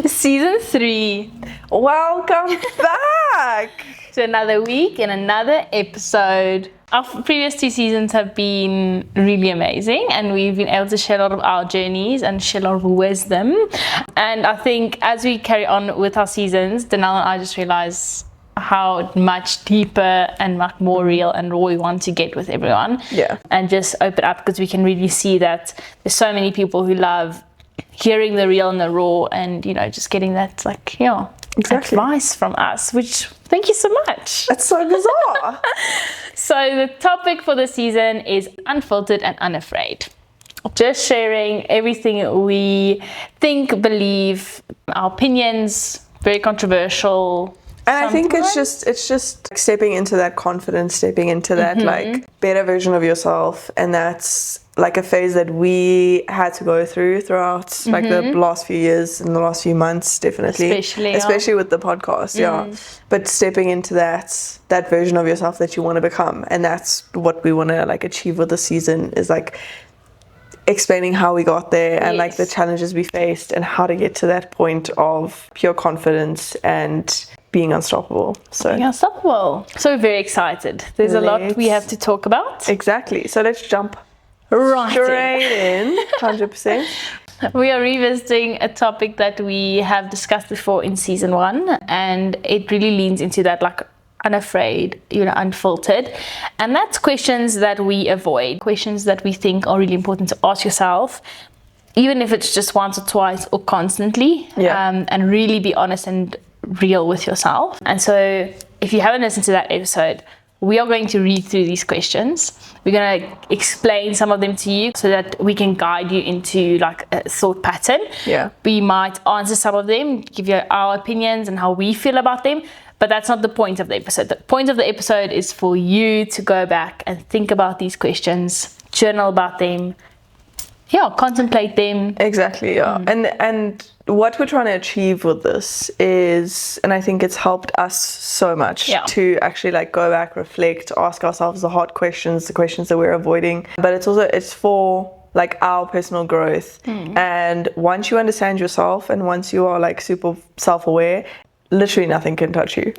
Season 3. Welcome back to another week and another episode. Our previous 2 seasons have been really amazing, and we've been able to share a lot of our journeys and share a lot of wisdom. And I think as we carry on with our seasons, Danelle and I just realize how much deeper and much more real and raw we want to get with everyone. Yeah. And just open up, because we can really see that there's so many people who love hearing the real and the raw, and just getting that exactly advice from us, which thank you so much. That's so bizarre. So the topic for the season is Unfiltered and Unafraid. Just sharing everything we think, believe, our opinions, very controversial. And I think it's just stepping into that confidence, stepping into that better version of yourself. And that's like a phase that we had to go throughout the last few years and the last few months, definitely. Especially with the podcast, But stepping into that version of yourself that you want to become. And that's what we want to achieve with the season, is explaining how we got there and the challenges we faced and how to get to that point of pure confidence and being unstoppable. So we're very excited. There's a lot we have to talk about. Exactly. So let's jump straight in. 100%. We are revisiting a topic that we have discussed before in season 1, and it really leans into that unafraid, unfiltered. And that's questions that we avoid, questions that we think are really important to ask yourself, even if it's just once or twice or constantly, and really be honest and real with yourself. And so if you haven't listened to that episode, we are going to read through these questions. We're going to explain some of them to you so that we can guide you into a thought pattern. We might answer some of them, give you our opinions and how we feel about them, but that's not the point of the episode. The point of the episode is for you to go back and think about these questions, journal about them, contemplate them. Exactly, And what we're trying to achieve with this is, and I think it's helped us so much to actually go back, reflect, ask ourselves the hard questions, the questions that we're avoiding. But it's for our personal growth. And once you understand yourself and once you are super self-aware, literally nothing can touch you.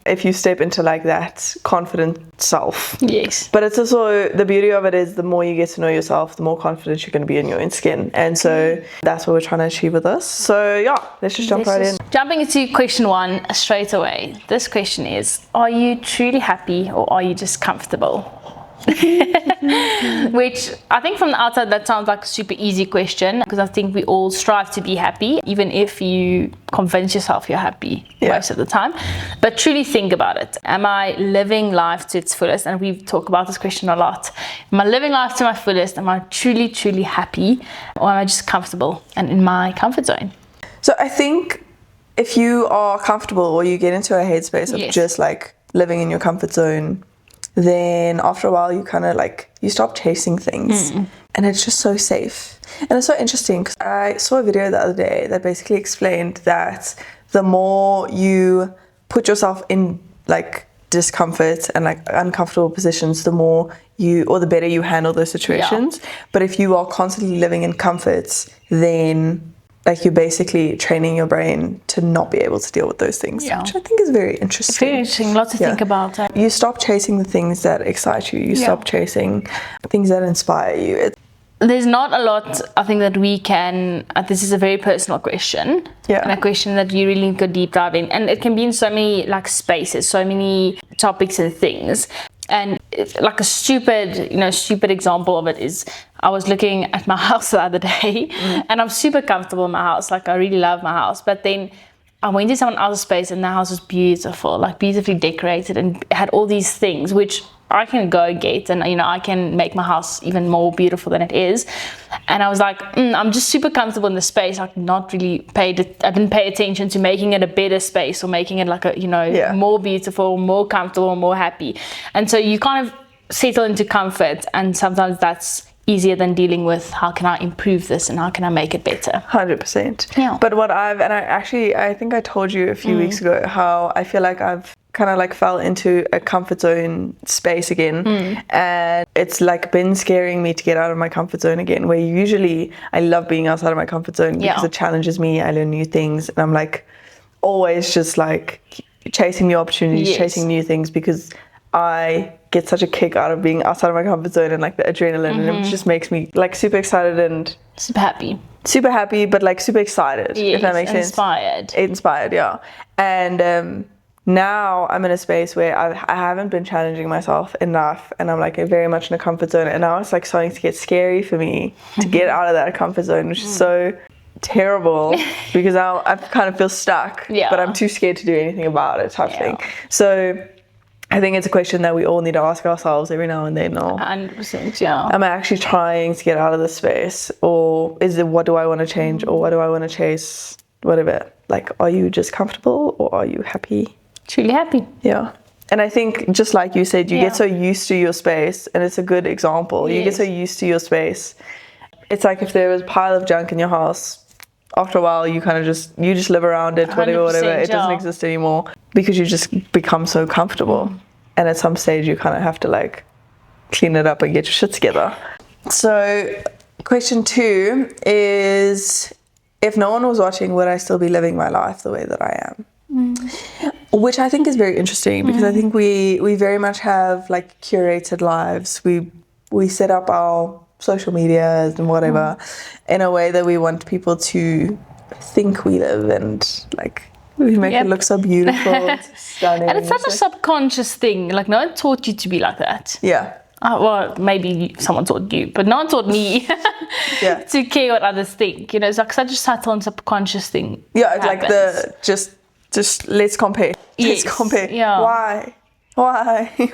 If you step into that confident self. Yes. But it's also, the beauty of it is, the more you get to know yourself, the more confident you're going to be in your own skin. And so that's what we're trying to achieve with this. So let's just jump right in. Jumping into question 1 straight away. This question is, are you truly happy or are you just comfortable? Which I think from the outside that sounds like a super easy question, because I think we all strive to be happy, even if you convince yourself you're happy most of the time. But truly think about it. Am I living life to its fullest? And we've talked about this question a lot. Am I living life to my fullest? Am I truly, truly happy? Or am I just comfortable and in my comfort zone? So I think if you are comfortable, or you get into a headspace of just living in your comfort zone, then after a while you kind of you stop chasing things, and it's just so safe. And it's so interesting, because I saw a video the other day that basically explained that the more you put yourself in discomfort and uncomfortable positions, the better you handle those situations. But if you are constantly living in comforts, then you're basically training your brain to not be able to deal with those things, which I think is very interesting. Very interesting, lots to think about. You stop chasing the things that excite you. You stop chasing things that inspire you. There's not a lot, I think, that we can, this is a very personal question, and a question that you really need to go deep dive in. And it can be in so many spaces, so many topics and things. And a stupid example of it is, I was looking at my house the other day, and I'm super comfortable in my house. I really love my house. But then I went to someone else's space, and the house was beautiful, beautifully decorated, and had all these things which I can go get, and I can make my house even more beautiful than it is. And I was I'm just super comfortable in the space. I didn't pay attention to making it a better space, or making it more beautiful, more comfortable, more happy. And so you kind of settle into comfort, and sometimes that's easier than dealing with how can I improve this and how can I make it better. 100%. But what I think I told you a few weeks ago how I feel I've kind of like fell into a comfort zone space again, and it's like been scaring me to get out of my comfort zone again, where usually I love being outside of my comfort zone because it challenges me, I learn new things, and I'm like always just like chasing new opportunities, chasing new things, because I get such a kick out of being outside of my comfort zone and like the adrenaline, and it just makes me like super excited and super happy, but like super excited, if that makes sense. Inspired, yeah. And now I'm in a space where I haven't been challenging myself enough, and I'm like very much in a comfort zone, and now it's like starting to get scary for me to get out of that comfort zone, which is so terrible because I kind of feel stuck, but I'm too scared to do anything about it type thing. So I think it's a question that we all need to ask ourselves every now and then. 100%, yeah. Am I actually trying to get out of this space, or is it what do I want to change, or what do I want to chase, whatever? Like, are you just comfortable, or are you happy? Truly happy. Yeah. And I think just like you said, you get so used to your space, and it's a good example. You get so used to your space. It's like if there was a pile of junk in your house, after a while you kind of just live around it, whatever, it doesn't exist anymore, because you just become so comfortable. And at some stage you kind of have to like clean it up and get your shit together. So question 2 is, if no one was watching, would I still be living my life the way that I am? Which I think is very interesting, because I think we very much have like curated lives. We set up our social medias and whatever in a way that we want people to think we live, and like we make it look so beautiful, stunning. And it's such a subconscious thing. Like no one taught you to be like that. Yeah. Well, maybe someone taught you, but no one taught me to care what others think. You know, it's like such a subtle and subconscious thing. Yeah, it's like the just let's compare. Let's compare. Yeah. Why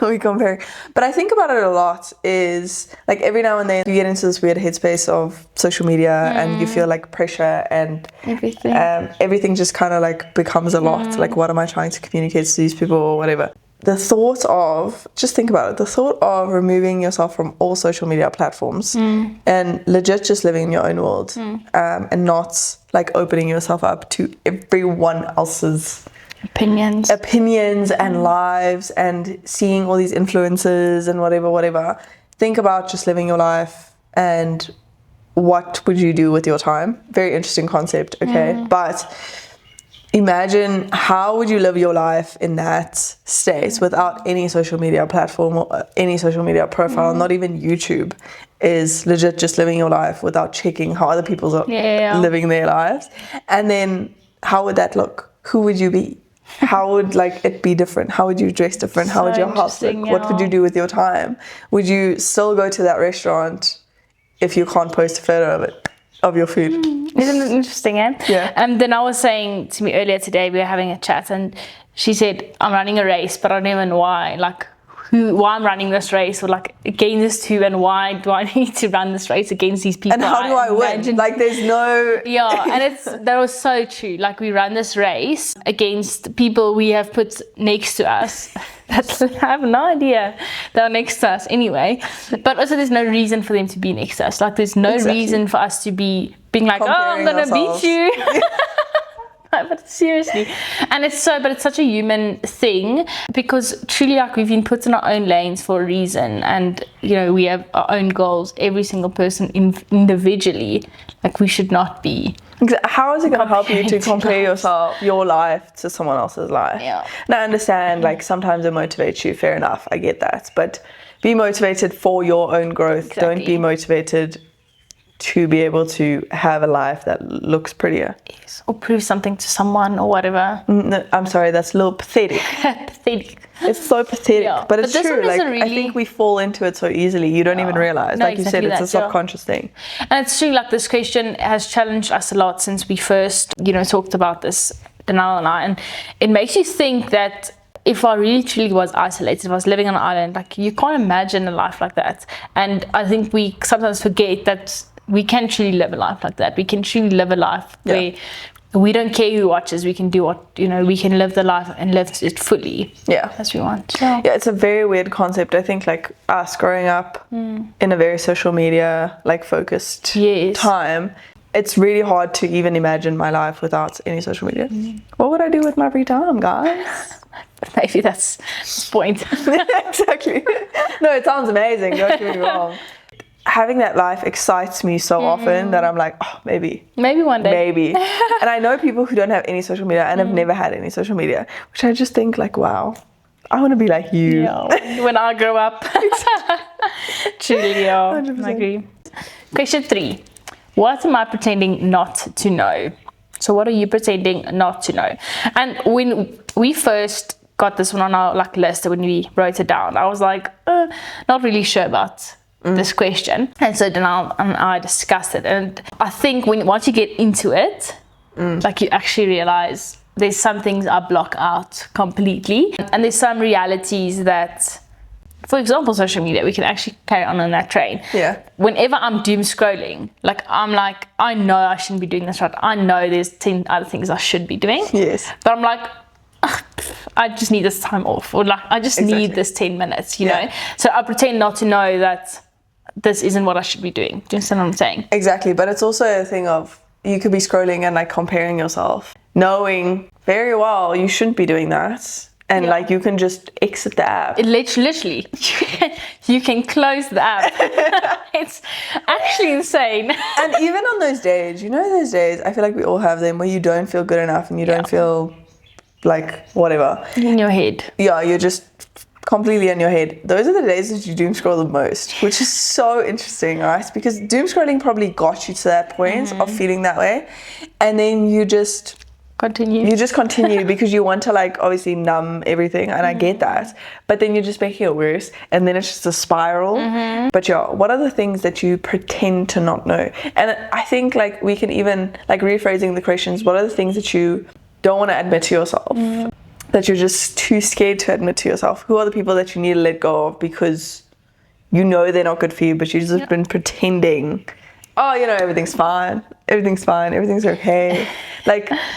are we comparing? But I think about it a lot, is like every now and then you get into this weird headspace of social media and you feel like pressure, and everything just kind of like becomes a lot. Like, what am I trying to communicate to these people, or whatever? The thought of, just think about it, the thought of removing yourself from all social media platforms and legit just living in your own world, and not like opening yourself up to everyone else's opinions and lives, and seeing all these influences and whatever. Think about just living your life, and what would you do with your time? Very interesting concept, okay? But imagine, how would you live your life in that state without any social media platform or any social media profile, not even YouTube, is legit just living your life without checking how other people are living their lives. And then how would that look? Who would you be? How would like it be different? How would you dress different? How would your house look? What would you do with your time? Would you still go to that restaurant if you can't post a photo of it, of your food? Isn't it interesting, eh? Yeah. And then I was saying to me earlier today, we were having a chat, and she said, I'm running a race, but I don't even know why. Like, why I'm running this race, or like against who, and why do I need to run this race against these people? And how do I win? Like, there's no... And that was so true. Like, we run this race against people we have put next to us that I have no idea they're next to us anyway. But also there's no reason for them to be next to us. Like, there's no reason for us to be being like, comparing I'm gonna beat you. But seriously, and it's such a human thing, because truly, like, we've been put in our own lanes for a reason, and you know, we have our own goals, every single person individually. Like, we should not be. How is it going to help you to compare your life to someone else's life? Yeah. Now, I understand, like, sometimes it motivates you, fair enough, I get that, but be motivated for your own growth. Don't be motivated to be able to have a life that looks prettier. Yes, or prove something to someone or whatever. No, I'm sorry, that's a little pathetic. Pathetic. It's so pathetic, but it's true. Like, really... I think we fall into it so easily. You don't even realize. No, like you said, it's a subconscious thing. And it's true, like, this question has challenged us a lot since we first, talked about this, Danielle and I. And it makes you think that if I really truly was isolated, if I was living on an island, like, you can't imagine a life like that. And I think we sometimes forget that we can truly live a life like that. We can truly live a life where we don't care who watches. We can do what, we can live the life and live it fully as we want. Yeah, it's a very weird concept. I think, like, us growing up in a very social media, like, focused time, it's really hard to even imagine my life without any social media. What would I do with my free time, guys? But maybe that's the point. Exactly. No, it sounds amazing, don't get me wrong. Having that life excites me so often that I'm like, oh, maybe one day. Maybe. And I know people who don't have any social media and have never had any social media, which I just think like, wow, I want to be like you. Yeah, when I grow up. Truly, yeah. 100%. I agree. Question 3. What am I pretending not to know? So what are you pretending not to know? And when we first got this one on our list, when we wrote it down, I was like, not really sure about this question. And so then I discussed it. And I think once you get into it, you actually realize there's some things I block out completely. And there's some realities that, for example, social media, we can actually carry on that train. Yeah. Whenever I'm doom scrolling, I'm like, I know I shouldn't be doing this right. I know there's 10 other things I should be doing. Yes. But I'm like, I just need this time off. Or I just need this 10 minutes, you know? So I pretend not to know that this isn't what I should be doing. Do you understand what I'm saying? Exactly. But it's also a thing of, you could be scrolling and comparing yourself, knowing very well you shouldn't be doing that. And you can just exit the app. Literally, you can close the app. It's actually insane. And even on those days, those days, I feel like we all have them where you don't feel good enough and you don't feel like whatever. In your head. Yeah, you're just completely in your head. Those are the days that you doom scroll the most, which is so interesting, right? Because doom scrolling probably got you to that point of feeling that way. And then you just continue because you want to obviously numb everything, and I get that, but then you're just making it worse, and then it's just a spiral. But what are the things that you pretend to not know? And I think we can even rephrasing the questions, what are the things that you don't want to admit to yourself, that you're just too scared to admit to yourself? Who are the people that you need to let go of because they're not good for you, but you've just been pretending, oh, everything's fine, everything's okay.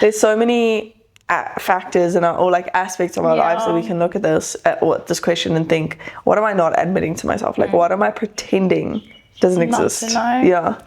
There's so many factors or aspects of our lives that we can look at this question and think, what am I not admitting to myself? What am I pretending doesn't exist? Yeah.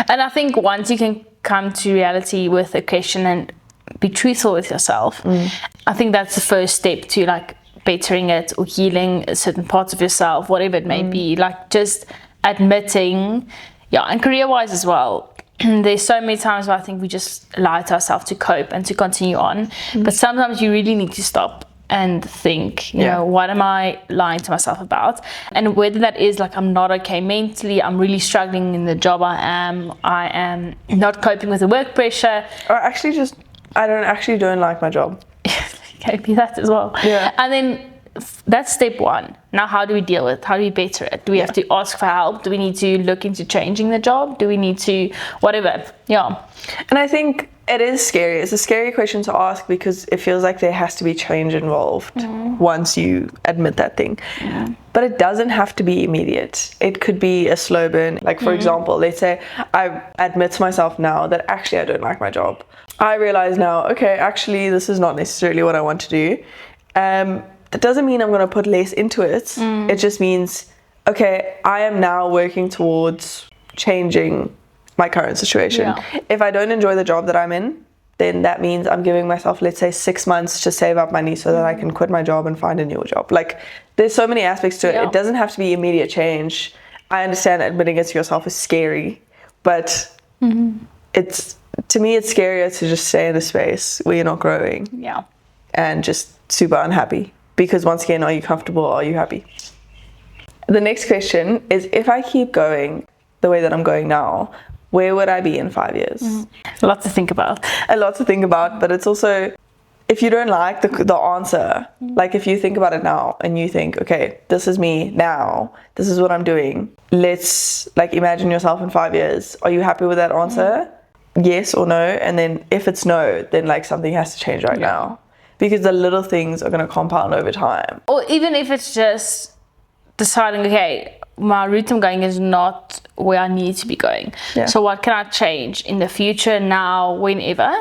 And I think once you can come to reality with a question and be truthful with yourself, I think that's the first step to bettering it or healing certain parts of yourself, whatever it may be. Just admitting. Yeah, and career-wise as well, there's so many times where I think we just lie to ourselves to cope and to continue on. But sometimes you really need to stop and think, you know, what am I lying to myself about? And whether that is I'm not okay mentally, I'm really struggling in the job I am not coping with the work pressure. Or actually just, I don't like my job. Can be that as well. Yeah. And then that's step 1. Now, how do we deal with it? How do we better it? Do we have to ask for help? Do we need to look into changing the job? Do we need to whatever? Yeah. And I think it is scary. It's a scary question to ask because it feels like there has to be change involved once you admit that thing. But it doesn't have to be immediate. It could be a slow burn. For example, let's say I admit to myself now that actually I don't like my job. I realize now, okay, actually this is not necessarily what I want to do. That doesn't mean I'm going to put less into it. It just means, okay, I am now working towards changing my current situation. If I don't enjoy the job that I'm in, then that means I'm giving myself, let's say, 6 months to save up money so that I can quit my job and find a new job. There's so many aspects to it. It doesn't have to be immediate change. I understand admitting it to yourself is scary, but to me, it's scarier to just stay in a space where you're not growing. Yeah. And just super unhappy. Because once again, are you comfortable? Are you happy? The next question is, if I keep going the way that I'm going now, where would I be in 5 years? A lot to think about. But it's also, if you don't like the answer, if you think about it now and you think, okay, this is me now, this is what I'm doing. Let's imagine yourself in 5 years. Are you happy with that answer? Yes or no? And then if it's no, then something has to change right now. Because the little things are going to compound over time. Or even if it's just deciding, okay, my route I'm going is not where I need to be going. So what can I change in the future, now, whenever,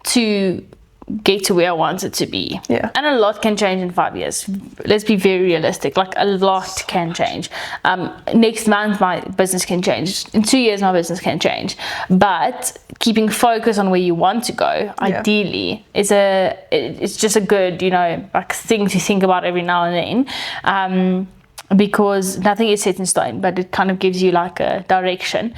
to get to where I want it to be? And a lot can change in 5 years. Let's be very realistic. A lot can change. Next month my business can change. In 2 years my business can change. But keeping focus on where you want to go, ideally, it's just a good, like thing to think about every now and then, because nothing is set in stone, but it kind of gives you like a direction.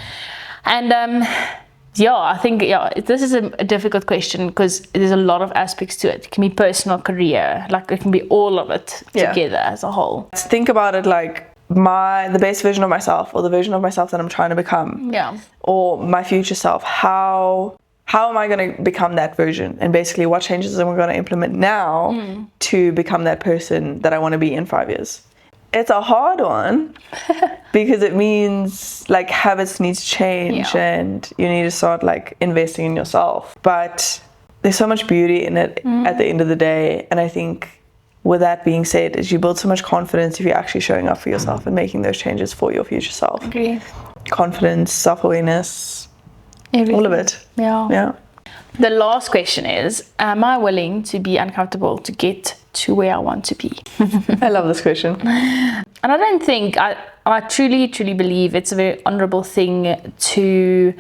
And I think this is a difficult question because there's a lot of aspects to it. It can be personal, career, like it can be all of it together as a whole. Think about it like the best version of myself, or the version of myself that I'm trying to become, or my future self. How am I going to become that version? And basically, what changes am I going to implement now to become that person that I want to be in 5 years? It's a hard one because it means like habits need to change and you need to start like investing in yourself. But there's so much beauty in it at the end of the day. And I think with that being said, is you build so much confidence if you're actually showing up for yourself and making those changes for your future self. Agree. Confidence, self-awareness, everything. All of it. Yeah. The last question is, am I willing to be uncomfortable to get to where I want to be? I love this question. And I don't think, I truly believe it's a very honorable thing to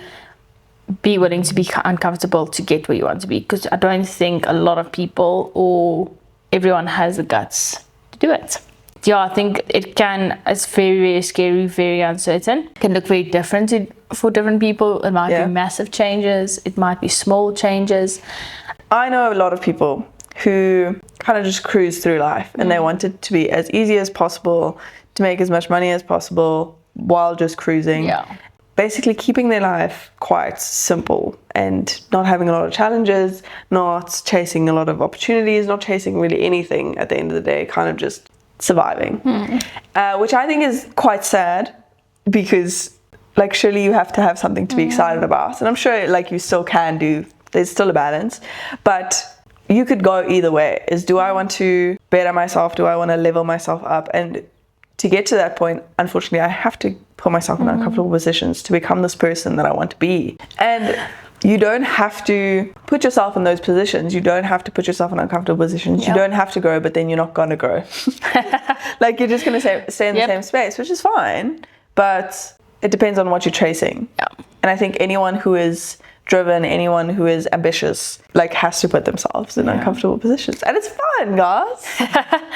be willing to be uncomfortable to get where you want to be, because I don't think a lot of people or everyone has the guts to do it. I think it's very, very scary, very uncertain. It can look very different for different people. It might be massive changes. It might be small changes. I know a lot of people who kind of just cruise through life and they want it to be as easy as possible, to make as much money as possible while just cruising. Basically keeping their life quite simple and not having a lot of challenges, not chasing a lot of opportunities, not chasing really anything at the end of the day, kind of just surviving, which I think is quite sad, because like surely you have to have something to be excited about, and I'm sure like you still can do, there's still a balance, but you could go either way. Do I want to better myself? Do I want to level myself up? And to get to that point, unfortunately, I have to put myself in uncomfortable positions to become this person that I want to be. And you don't have to put yourself in those positions. You don't have to put yourself in uncomfortable positions. You don't have to grow, but then you're not going to grow. Like you're just going to stay in the same space, which is fine. But it depends on what you're chasing. And I think anyone who is driven, anyone who is ambitious, like has to put themselves in uncomfortable positions. And it's fun, guys.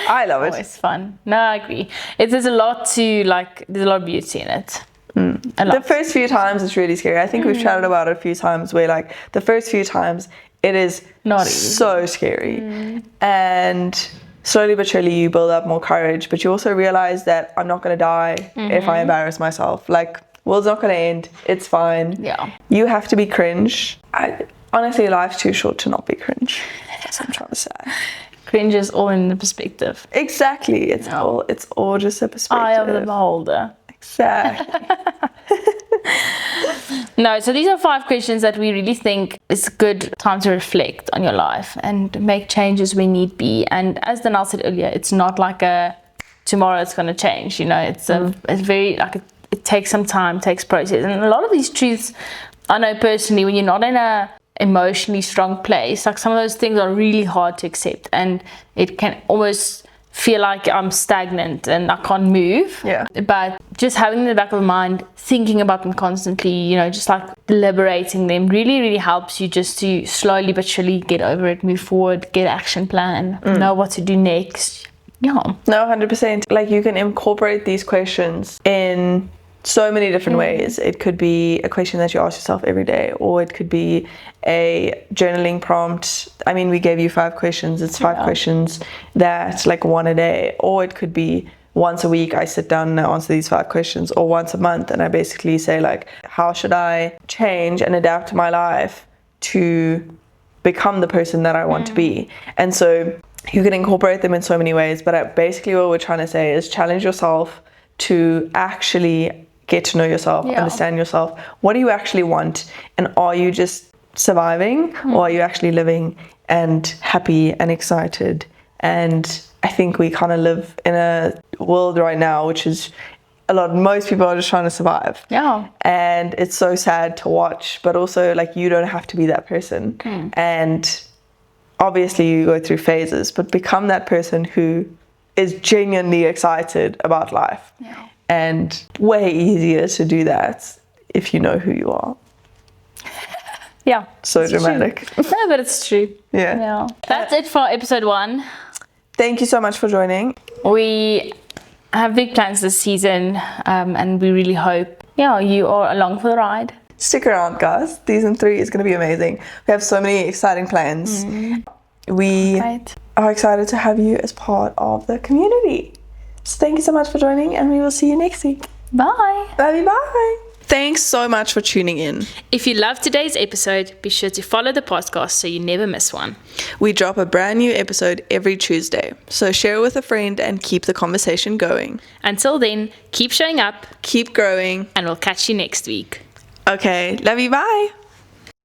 I love it. It's fun. No, I agree. There's a lot to like, there's a lot of beauty in it. The first few times it's really scary. I think we've chatted about it a few times where like the first few times it is not easy. So scary. And slowly but surely you build up more courage, but you also realize that I'm not going to die if I embarrass myself. Like, world's not going to end. It's fine. You have to be cringe. Honestly, life's too short to not be cringe. That's what I'm trying to say. Cringe is all in the perspective. Exactly. It's all just a perspective. Eye of the beholder. Exactly. No, so these are 5 questions that we really think it's a good time to reflect on your life and make changes when need be. And as Danelle said earlier, it's not like tomorrow it's going to change. It's very like it takes some time, takes process. And a lot of these truths, I know personally, when you're not in a emotionally strong place, like some of those things are really hard to accept, and it can almost feel like I'm stagnant and I can't move. But just having in the back of the mind, thinking about them constantly, just like deliberating them really, really helps you just to slowly but surely get over it, move forward, get an action plan, know what to do next. No, 100%. Like you can incorporate these questions in so many different ways. It could be a question that you ask yourself every day, or it could be a journaling prompt. I mean, we gave you 5 questions. It's 5 questions that's like one a day, or it could be once a week I sit down and I answer these 5 questions, or once a month and I basically say like, how should I change and adapt my life to become the person that I want to be? And so you can incorporate them in so many ways, but basically what we're trying to say is challenge yourself to actually get to know yourself, understand yourself. What do you actually want? And are you just surviving, or are you actually living and happy and excited? And I think we kind of live in a world right now which is most people are just trying to survive. And it's so sad to watch, but also like you don't have to be that person. And obviously you go through phases, but become that person who is genuinely excited about life. And way easier to do that if you know who you are. Yeah. So dramatic. No, but it's true. Yeah. That's it for episode 1. Thank you so much for joining. We have big plans this season, and we really hope you are along for the ride. Stick around, guys. Season 3 is going to be amazing. We have so many exciting plans. We are excited to have you as part of the community. So thank you so much for joining, and we will see you next week. Bye. Bye. Thanks so much for tuning in. If you loved today's episode, be sure to follow the podcast so you never miss one. We drop a brand new episode every Tuesday, so share it with a friend and keep the conversation going. Until then, keep showing up, keep growing, and we'll catch you next week. Okay, love you, bye.